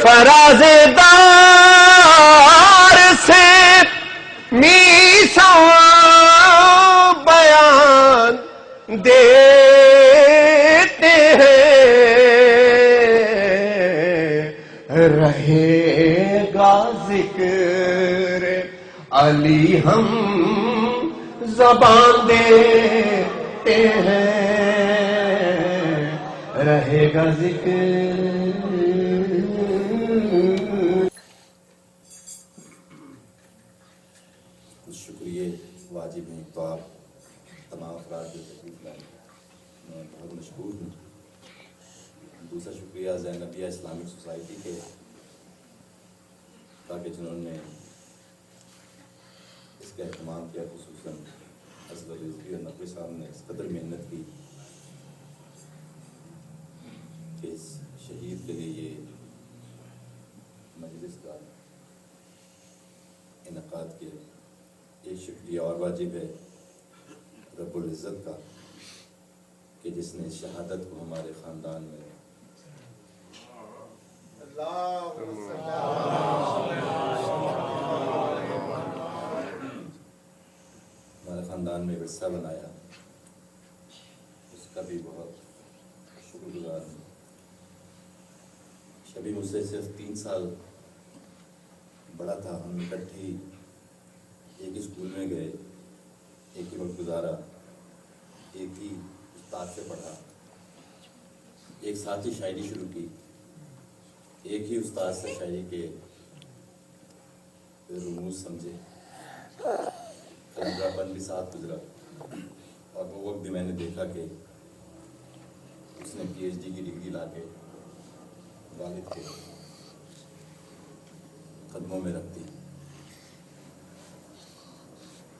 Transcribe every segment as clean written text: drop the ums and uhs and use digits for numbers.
فراز دار سے میثاق بیان دیتے ہیں، رہے گا ذکر علی ہم زبان دیتے ہیں، رہے گا ذکر. شکریہ واجب ہیں تو آپ تمام افراد جو تشریف لائے میں بہت مشکور ہوں. دوسرا شکریہ زینبیہ اسلامک سوسائٹی کے تاکہ جنہوں نے اس کا اہتمام کیا، خصوصاً اصغر رضوی اور نقوی صاحب نے اس قدر محنت کی کہ اس شہید کے لیے یہ مجلس کا انعقاد کیا. ایک شکریہ اور واجب ہے رب العزت کا کہ جس نے شہادت کو ہمارے خاندان میں ہمارے خاندان میں ورثہ بنایا، اس کا بھی بہت شکر گزار ہوں. شبی مجھ سے صرف 3 سال بڑا تھا. ہم اکٹھے ہی ایک ہی اسکول میں گئے، ایک ہی وقت گزارا، ایک ہی استاد سے پڑھا، ایک ساتھ ہی شاعری شروع کی، ایک ہی استاد سے شاعری کے رموز سمجھے، قلندرہ پن بھی ساتھ گزرا. اور وہ وقت بھی میں نے دیکھا کہ اس نے PhD کی ڈگری لا کے والد کے قدموں میں رکھ دی.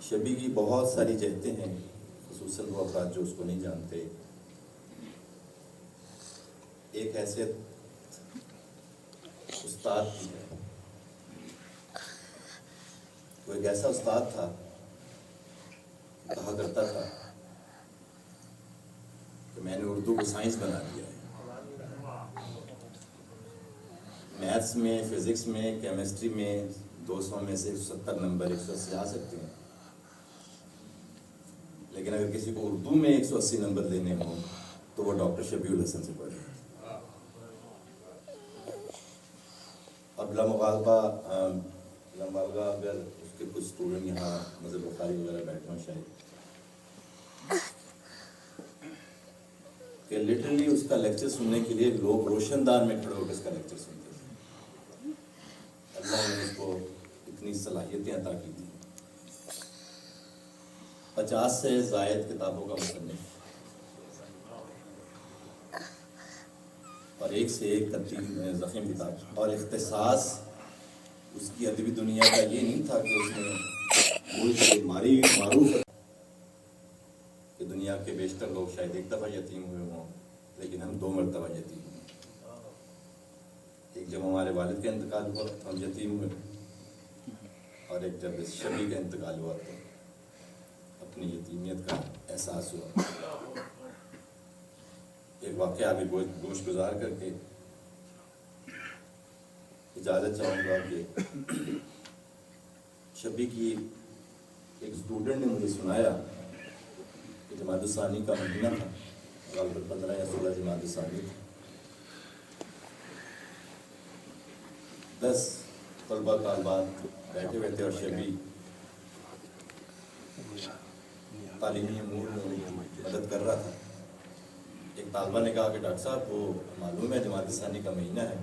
شبی کی بہت ساری جہتیں ہیں، خصوصاً وہ افراد جو اس کو نہیں جانتے. ایک حیثیت استاد کی ہے. وہ ایک ایسا استاد تھا کہا کرتا تھا کہ میں نے اردو کو سائنس بنا دیا ہے. میتھس میں، فزکس میں، کیمسٹری میں 200 میں سے 170 نمبر 180 آ سکتے ہیں، لیکن اگر کسی کو اردو میں 180 نمبر دینے ہوں تو وہ ڈاکٹر شبیع الحسن سے پڑھے. اب لامبالغہ اگر اس کے کچھ اسٹوڈنٹ یہاں مذہب بخاری وغیرہ بیٹھے ہوں شاید کہ لٹرلی اس کا لیکچر سننے کے لیے لوگ روشن دان میں کھڑے ہو کے اس کا لیکچر سنتے تھے. اللہ نے اس کو اتنی صلاحیتیں عطا کی تھی. 50 سے زائد کتابوں کا مصنف اور ایک سے ایک ترتیب ضخیم کتاب. اور اختصاص اس کی ادبی دنیا کا یہ نہیں تھا کہ اس نے ملک سے معروف کہ دنیا کے بیشتر لوگ شاید ایک دفعہ یتیم ہوئے ہوں، لیکن ہم 2 مرتبہ یتیم ہوئے. ایک جب ہمارے والد کا انتقال ہوا تو ہم یتیم ہوئے، اور ایک جب اس شبی کا انتقال ہوا تو اپنی یتیمیت کا احساس ہوا. ایک واقعہ ابھی گوش گزار کر کے اجازت چاہوں گا کہ شبی کی ایک اسٹوڈنٹ نے مجھے سنایا کہ جماعت الثانی کا مہینہ تھا، غالباً 15 یا 16 جماعت الثانی تھی. 10 طلبہ طالبات بیٹھے ہوئے تھے اور شبی تعلیمی امور میں مدد کر رہا تھا. ایک طالبہ نے کہا کہ ڈاکٹر صاحب وہ معلوم ہے جماعت ثانی کا مہینہ ہے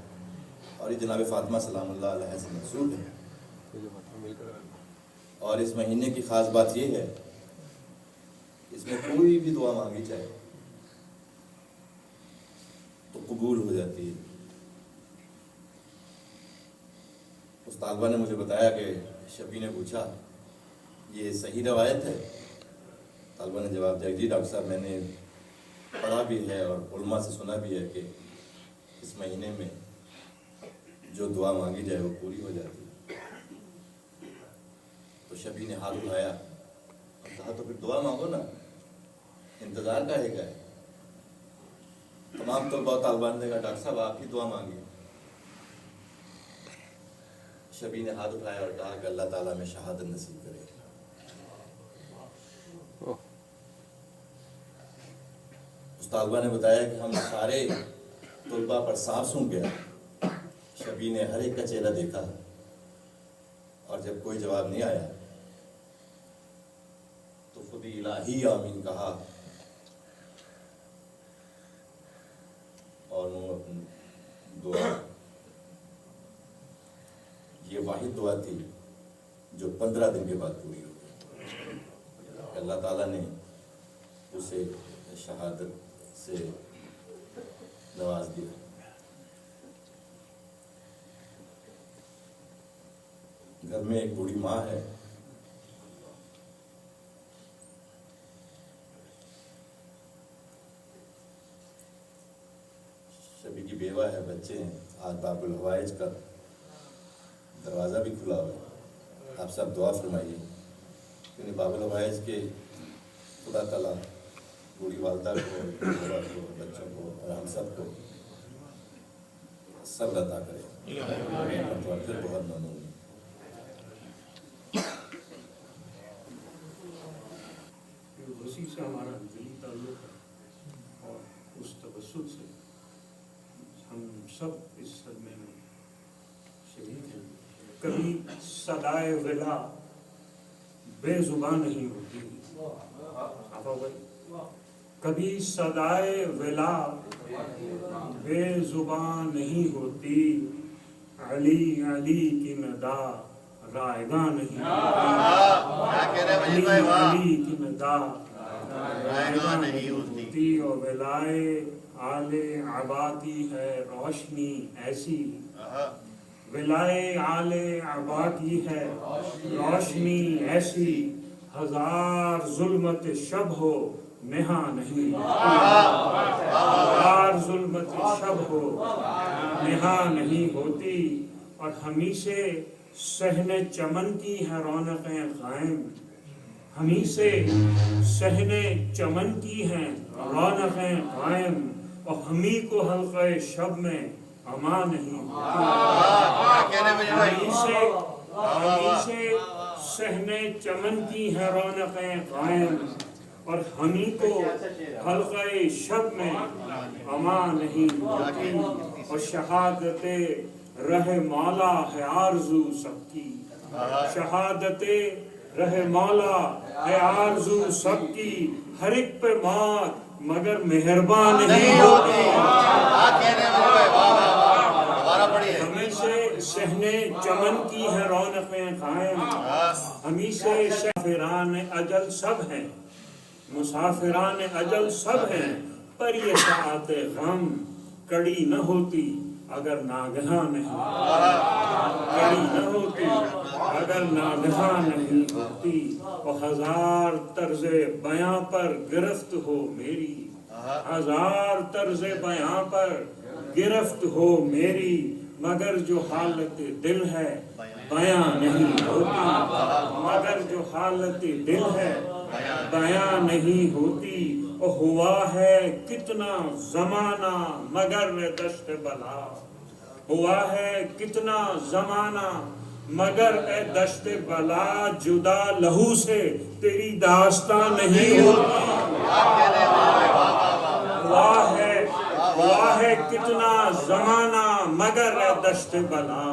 اور یہ جناب فاطمہ سلام اللہ علیہ سے منسوب ہے، اور اس مہینے کی خاص بات یہ ہے اس میں کوئی بھی دعا مانگی جائے تو قبول ہو جاتی ہے. اس طالبہ نے مجھے بتایا کہ شبی نے پوچھا یہ صحیح روایت ہے؟ طالبہ نے جواب دیا جی ڈاکٹر صاحب میں نے پڑھا بھی ہے اور علماء سے سنا بھی ہے کہ اس مہینے میں جو دعا مانگی جائے وہ پوری ہو جاتی ہے. تو شبی نے ہاتھ اٹھایا اور کہا تو پھر دعا مانگو نا، انتظار کاہے کا ہے؟ تمام طلباء طالبان نے کہا ڈاکٹر صاحب آپ ہی دعا مانگی. شبی نے ہاتھ اٹھایا اور کہا کہ اللہ تعالیٰ میں شہادت نصیب کرے. اس طالبہ نے بتایا کہ ہم سارے طلبہ پر سانپ سونگ گیا. شبی نے ہر ایک کا چہرہ دیکھا اور جب کوئی جواب نہیں آیا تو خود ہی الہی آمین کہا اور وہ دعا، یہ واحد دعا تھی جو 15 دن کے بعد پوری ہو گئی. اللہ تعالیٰ نے اسے شہادت سے نواز دیا. گھر میں ایک بوڑھی ماں ہے. شبی کی بیوہ ہے، بچے ہیں. آج باب الحوائج کا دروازہ بھی کھلا ہوا ہے. آپ سب دعا فرمائیے کہ باب الحوائج کے خدا تعالیٰ بوڑھی والدہ کو، بیوہ کو، بچوں کو اور ہم سب کو صبر عطا کرے. اور پھر بہت ممنون. وسیع سے ہمارا دلی تعلق ہے اور اس توسط سے ہم سب اس صدمے میں شریک ہیں. کبھی صدائے ولا بے زبان نہیں ہوتی. کبھی صدائے ولا بے زبان نہیں ہوتی. علی علی کی ندا رائگاں نہیں ہوتی. علی کی ندا رائگاں نہیں ہوتی. اور ولائے آل عبا کی ہے روشنی ایسی. ولائے آل عبا کی ہے روشنی ایسی. ہزار ظلمت شب ہو نہا نہیں ہوتی. ہزار ظلمت شب ہو نہا نہیں ہوتی. اور ہمیں سے صحن چمن کی ہے رونقیں قائم. ہمیں سے صحن چمن کی ہیں رونقیں قائم. اور ہمیں کو حلقہ شب میں امان نہیں ہوتی. ہمیں سے صحن چمن کی ہے رونقیں قائم. اور ہمیں کو حلقہ شب میں امان نہیں ہوتی. اور شہادت رہ مولا ہے آرزو سب کی. شہادت رہ مولا ہے آرزو سب کی. ہر ایک پہ موت مگر مہربان نہیں ہوتی. ہمیں سے صحن چمن کی ہے رونقیں قائم. ہمیں سے مسافران اجل سب ہیں. مسافران اجل سب ہیں. پر یہ ساعت غم کڑی نہ ہوتی اگر ناگہاں نہیں. کڑی نہ ہوتی اگر ناگہاں نہیں ہوتی. اور ہزار طرز بیاں پر گرفت ہو میری. ہزار طرز بیاں پر گرفت ہو میری. مگر جو حالت دل ہے بیاں نہیں ہوتی. مگر جو حالت دل ہے بیاں نہیں ہوتی. اور ہوا ہے کتنا زمانہ مگر دشت بلا. ہوا ہے کتنا زمانہ مگر اے دشت بلا. جدا لہو سے تیری داستان نہیں ہوتی. ہوا ہے کتنا زمانہ مگر اے دشت بلا.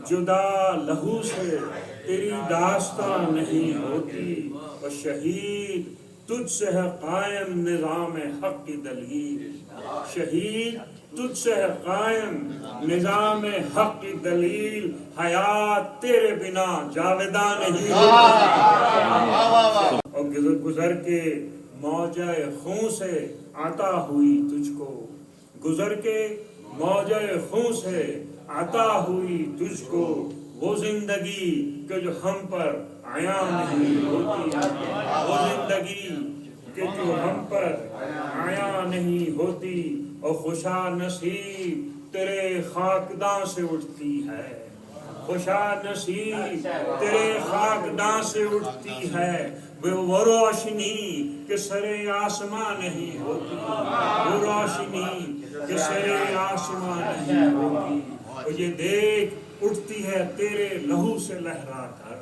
جدا لہو سے تیری داستان نہیں ہوتی. اور شہید تجھ سے ہے قائم نظام حق کی دلیل. شہید تجھ سے ہے قائم نظام حق کی دلیل. حیات تیرے بنا جاویداں نہیں ہوتی. اور گزر کے موجہ خون سے عطا ہوئی تجھ کو. گزر کے موجہ خون سے عطا ہوئی تجھ کو. وہ زندگی کہ جو ہم پر عیاں نہیں ہوتی. وہ زندگی کہ جو ہم پر عیاں نہیں ہوتی. اور خوشا نصیب تیرے خاکداں سے اٹھتی ہے. خوشا نصیب تیرے خاکداں سے اٹھتی ہے. وہ روشنی کہ سرے آسمان نہیں ہوتی. وہ روشنی کہ سرے آسمان نہیں ہوتی. اور یہ دیکھ اٹھتی ہے تیرے لہو سے لہرا کر،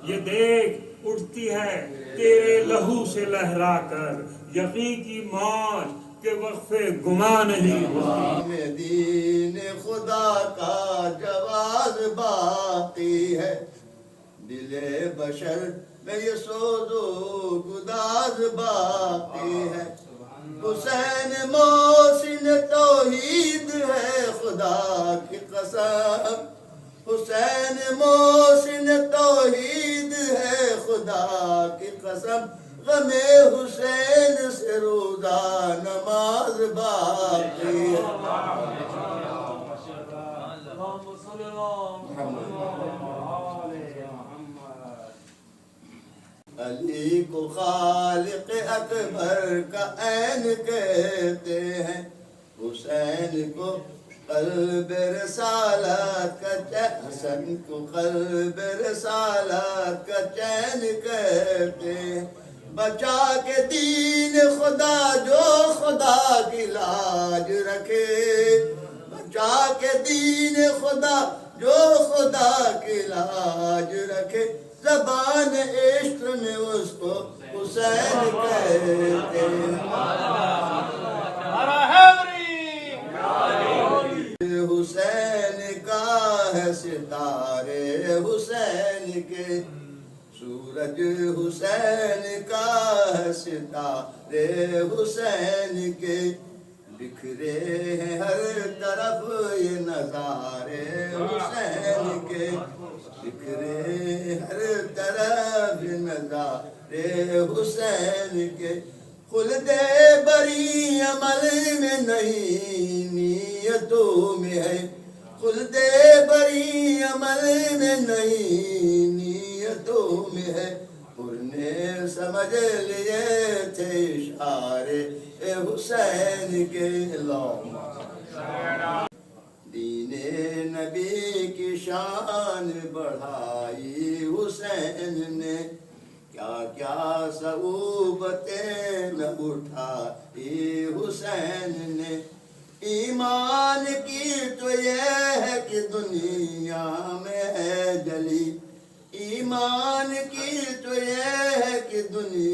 یہ دیکھ اٹھتی ہے تیرے لہو سے لہرا کر، یقین کی موج کے وقفے گما نہیں ہوتی۔ میں دین خدا کا جواز باقی ہے، دل بشر میں یہ سوز و گداز باقی ہے۔ حسین محسن توحید ہے خدا کی قسم، حسین محسن توحید ہے خدا کی قسم، غم حسین سے روزہ نماز باقی ہے۔ علی کو خالق اکبر کا عین کہتے ہیں، حسین کو قلب رسالت کا چین، حسن کو قلب رسالت کا چین کہتے ہیں۔ بچا کے دین خدا جو خدا کی لاج رکھے، بچا کے دین خدا جو خدا کی لاج رکھے، زبان عشق میں اس کو حسین کہتے ہیں۔ حسین کا ہے ستارے حسین کے، سورج حسین کا ہے ستارے حسین کے، بکھرے ہیں ہر طرف یہ نظارے حسین کے، بکھرے ہر طرف یہ نظارے حسین کے۔ خلد بری عمل میں نہیں نیتوں میں ہے، خلد بری عمل میں نہیں نیتوں میں ہے، انہوں نے سمجھ لیے تھے اشارے حسین کے۔ دین نبی کی شان بڑھائی حسین نے، کیا کیا صعوبتیں نہ اٹھائی حسین نے۔ ایمان کی تو یہ ہے کہ دنیا میں ہے جلی، ایمان کی تو یہ ہے کہ دنیا